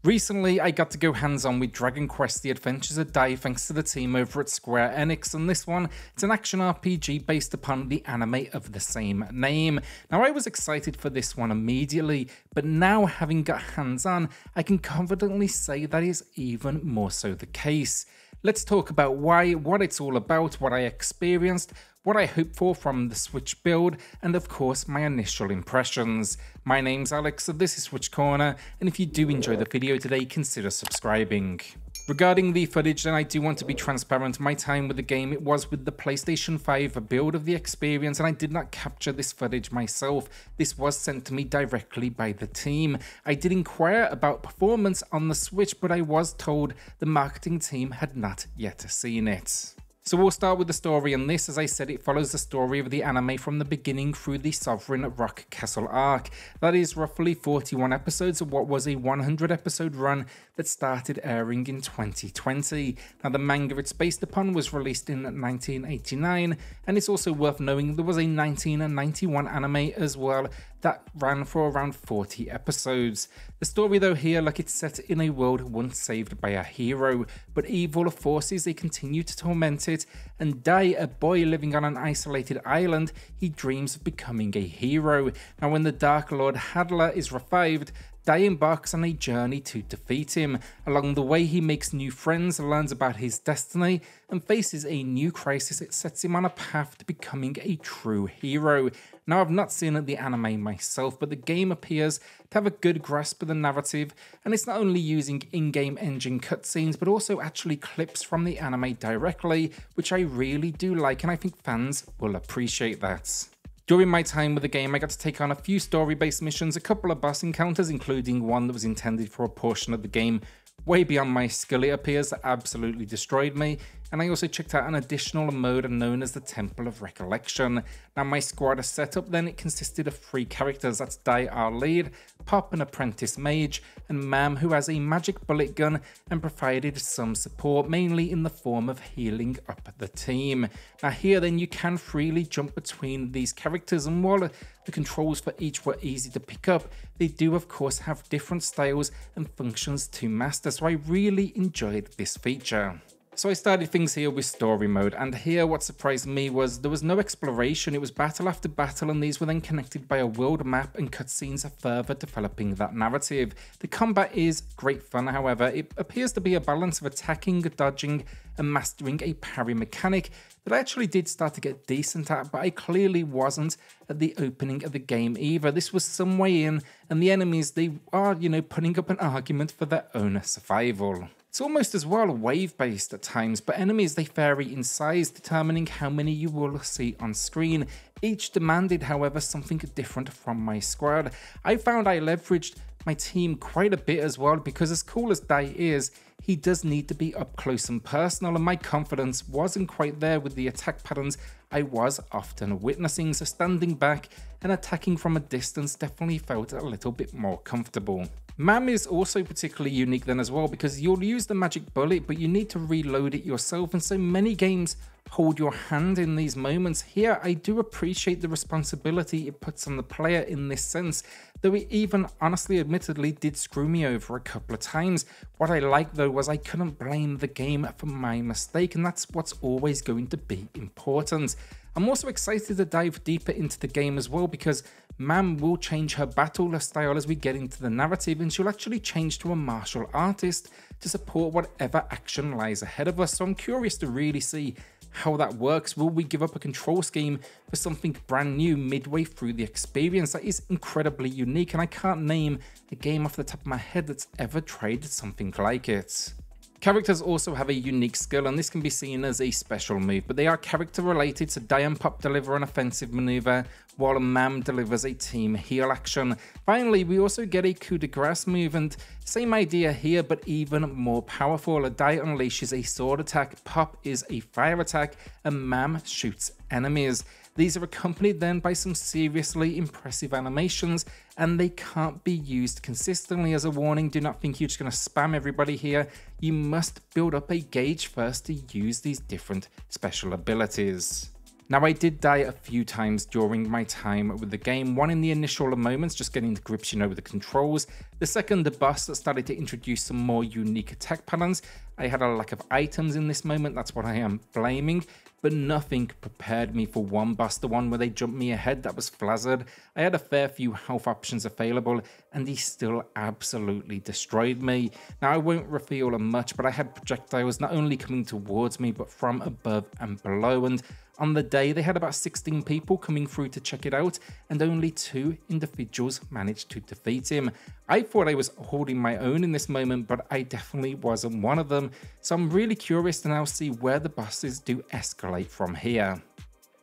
Recently, I got to go hands-on with Dragon Quest The Adventures of Dai thanks to the team over at Square Enix, and this one, it's an action RPG based upon the anime of the same name. Now, I was excited for this one immediately, but now having got hands-on, I can confidently say that is even more so the case. Let's talk about why, what it's all about, what I experienced, what I hope for from the Switch build, and of course my initial impressions. My name's Alex, so this is SwitchCorner, and if you do enjoy the video today, consider subscribing. Regarding the footage, then I do want to be transparent. My time with the game, it was with the PlayStation 5 build of the experience, and I did not capture this footage myself. This was sent to me directly by the team. I did inquire about performance on the Switch, but I was told the marketing team had not yet seen it. So we'll start with the story, and this, as I said, it follows the story of the anime from the beginning through the Sovereign Rock Castle arc. That is roughly 41 episodes of what was a 100 episode run that started airing in 2020. Now the manga it's based upon was released in 1989, and it's also worth knowing there was a 1991 anime as well that ran for around 40 episodes. The story though here, like, it's set in a world once saved by a hero, but evil forces, they continue to torment it, and Dai, a boy living on an isolated island, he dreams of becoming a hero. Now when the Dark Lord Hadler is revived, Dai embarks on a journey to defeat him. Along the way, he makes new friends, learns about his destiny, and faces a new crisis that sets him on a path to becoming a true hero. Now, I've not seen the anime myself, but the game appears to have a good grasp of the narrative, and it's not only using in-game engine cutscenes, but also actually clips from the anime directly, which I really do like, and I think fans will appreciate that. During my time with the game, I got to take on a few story-based missions, a couple of boss encounters, including one that was intended for a portion of the game way beyond my skill, it appears, that absolutely destroyed me. And I also checked out an additional mode known as the Temple of Recollection. Now my squad setup then, it consisted of 3 characters. That's Dai, our lead, Pop, an apprentice mage, and Mam, who has a magic bullet gun and provided some support, mainly in the form of healing up the team. Now here then, you can freely jump between these characters, and while the controls for each were easy to pick up, they do of course have different styles and functions to master, so I really enjoyed this feature. So I started things here with story mode, and here what surprised me was there was no exploration. It was battle after battle, and these were then connected by a world map and cutscenes further developing that narrative. The combat is great fun, however. It appears to be a balance of attacking, dodging, and mastering a parry mechanic that I actually did start to get decent at, but I clearly wasn't at the opening of the game either. This was some way in, and the enemies, they are, putting up an argument for their own survival. It's almost as well wave-based at times, but enemies, they vary in size, determining how many you will see on screen. Each demanded, however, something different from my squad. I found I leveraged my team quite a bit as well, because as cool as Dai is, he does need to be up close and personal, and my confidence wasn't quite there with the attack patterns I was often witnessing, so standing back and attacking from a distance definitely felt a little bit more comfortable. Mam is also particularly unique then as well, because you'll use the magic bullet, but you need to reload it yourself, and so many games hold your hand in these moments. Here, I do appreciate the responsibility it puts on the player in this sense, though it even honestly admittedly did screw me over a couple of times. What I liked though was I couldn't blame the game for my mistake, and that's what's always going to be important. I'm also excited to dive deeper into the game as well, because Mam will change her battle style as we get into the narrative, and she'll actually change to a martial artist to support whatever action lies ahead of us. So I'm curious to really see how that works. Will we give up a control scheme for something brand new midway through the experience? That is incredibly unique, and I can't name a game off the top of my head that's ever tried something like it. Characters also have a unique skill, and this can be seen as a special move, but they are character related, so Dai and Pop deliver an offensive maneuver, while Mam delivers a team heal action. Finally, we also get a coup de grace move, and same idea here, but even more powerful. Dai unleashes a sword attack, Pop is a fire attack, and Mam shoots enemies. These are accompanied then by some seriously impressive animations, and they can't be used consistently. As a warning, do not think you're just going to spam everybody here. You must build up a gauge first to use these different special abilities. Now, I did die a few times during my time with the game, one in the initial moments, just getting to grips, with the controls. The second, the boss that started to introduce some more unique attack patterns. I had a lack of items in this moment, that's what I am blaming, but nothing prepared me for one boss, the one where they jumped me ahead, that was Flazzard. I had a fair few health options available, and he still absolutely destroyed me. Now, I won't reveal much, but I had projectiles not only coming towards me, but from above and below, and on the day, they had about 16 people coming through to check it out, and only 2 individuals managed to defeat him. I thought I was holding my own in this moment, but I definitely wasn't one of them, so I'm really curious to now see where the bosses do escalate from here.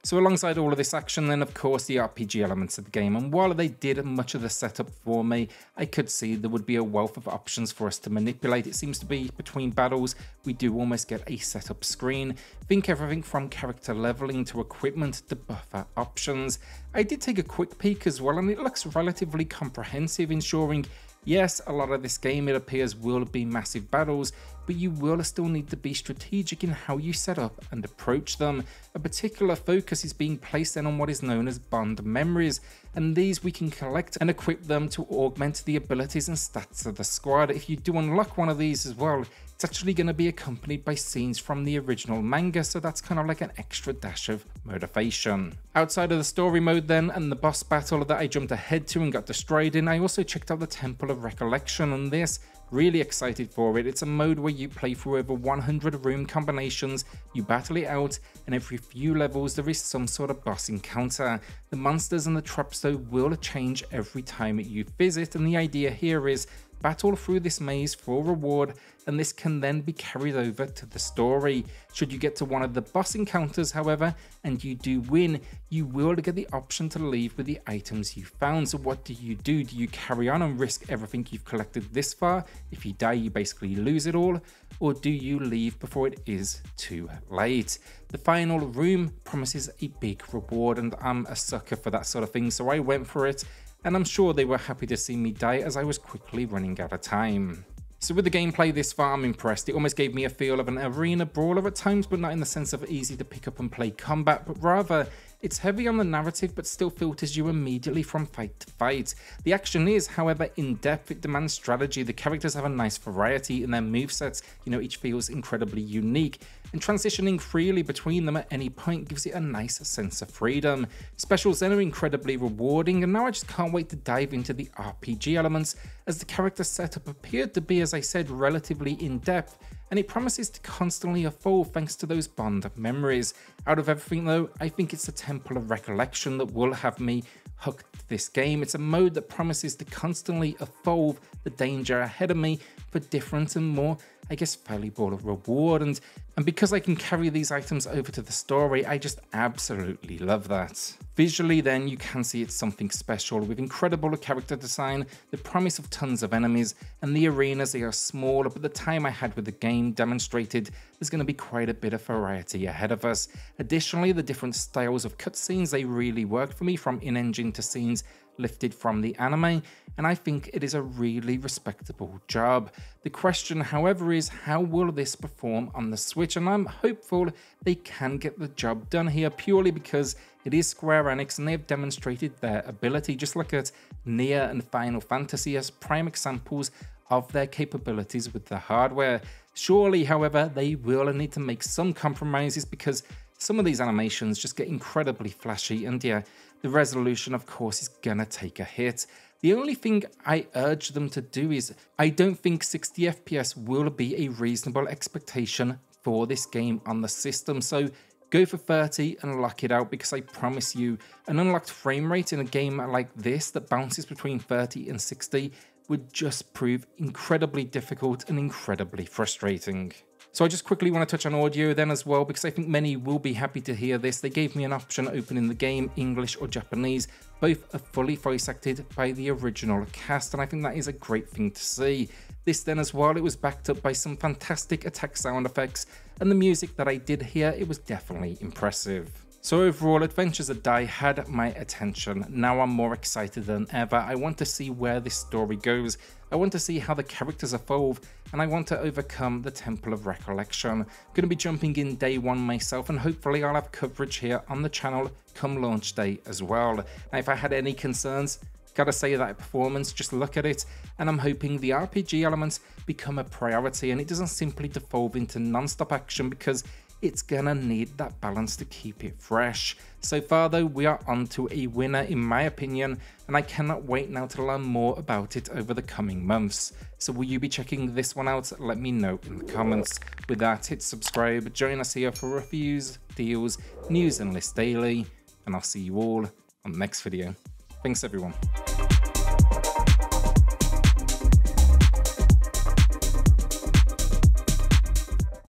So alongside all of this action, then of course the RPG elements of the game, and while they did much of the setup for me, I could see there would be a wealth of options for us to manipulate. It seems to be between battles, we do almost get a setup screen. Think everything from character leveling to equipment to buffer options. I did take a quick peek as well, and it looks relatively comprehensive, ensuring yes, a lot of this game, it appears, will be massive battles, but you will still need to be strategic in how you set up and approach them. A particular focus is being placed then on what is known as bond memories, and these we can collect and equip them to augment the abilities and stats of the squad. If you do unlock one of these as well, it's actually going to be accompanied by scenes from the original manga, so that's kind of like an extra dash of motivation. Outside of the story mode then, and the boss battle that I jumped ahead to and got destroyed in, I also checked out the Temple of Recollection, and this, really excited for it. It's a mode where you play through over 100 room combinations, you battle it out, and every few levels there is some sort of boss encounter. The monsters and the traps though will change every time you visit, and the idea here is battle through this maze for reward, and this can then be carried over to the story. Should you get to one of the boss encounters, however, and you do win, you will get the option to leave with the items you found. So what do? Do you carry on and risk everything you've collected this far? If you die, you basically lose it all, or do you leave before it is too late? The final room promises a big reward, and I'm a sucker for that sort of thing, so I went for it. And I'm sure they were happy to see me die as I was quickly running out of time. So with the gameplay this far, I'm impressed. It almost gave me a feel of an arena brawler at times, but not in the sense of easy to pick up and play combat, but rather it's heavy on the narrative but still filters you immediately from fight to fight. The action is, however, in depth. It demands strategy. The characters have a nice variety in their movesets, each feels incredibly unique, and transitioning freely between them at any point gives it a nice sense of freedom. Specials then are incredibly rewarding, and now I just can't wait to dive into the RPG elements, as the character setup appeared to be, as I said, relatively in depth, and it promises to constantly evolve thanks to those bond memories. Out of everything though, I think it's the Temple of Recollection that will have me hooked to this game. It's a mode that promises to constantly evolve the danger ahead of me for different and more, I guess, valuable reward, and because I can carry these items over to the story, I just absolutely love that. Visually then, you can see it's something special, with incredible character design, the promise of tons of enemies, and the arenas, they are smaller, but the time I had with the game demonstrated there's going to be quite a bit of variety ahead of us. Additionally, the different styles of cutscenes, they really worked for me, from in-engine to scenes lifted from the anime, and I think it is a really respectable job. The question, however, is how will this perform on the Switch, and I'm hopeful they can get the job done here, purely because it is Square Enix and they have demonstrated their ability. Just look at Nier and Final Fantasy as prime examples of their capabilities with the hardware. Surely, however, they will need to make some compromises, because some of these animations just get incredibly flashy, and yeah, the resolution of course is gonna take a hit. The only thing I urge them to do is, I don't think 60 FPS will be a reasonable expectation for this game on the system, so go for 30 and lock it out, because I promise you, an unlocked frame rate in a game like this that bounces between 30 and 60 would just prove incredibly difficult and incredibly frustrating. So I just quickly want to touch on audio then as well, because I think many will be happy to hear this. They gave me an option open in the game, English or Japanese. Both are fully voice acted by the original cast, and I think that is a great thing to see. This then as well, it was backed up by some fantastic attack sound effects, and the music that I did hear, it was definitely impressive. So overall, Adventures of Dai had my attention. Now I'm more excited than ever. I want to see where this story goes. I want to see how the characters evolve, and I want to overcome the Temple of Recollection. I'm going to be jumping in day one myself, and hopefully I'll have coverage here on the channel come launch day as well. Now if I had any concerns, gotta say that performance, just look at it, and I'm hoping the RPG elements become a priority and it doesn't simply devolve into non-stop action, because it's gonna need that balance to keep it fresh. So far though, we are on to a winner in my opinion, and I cannot wait now to learn more about it over the coming months. So will you be checking this one out? Let me know in the comments. With that, hit subscribe, join us here for reviews, deals, news and lists daily, and I'll see you all on the next video. Thanks everyone.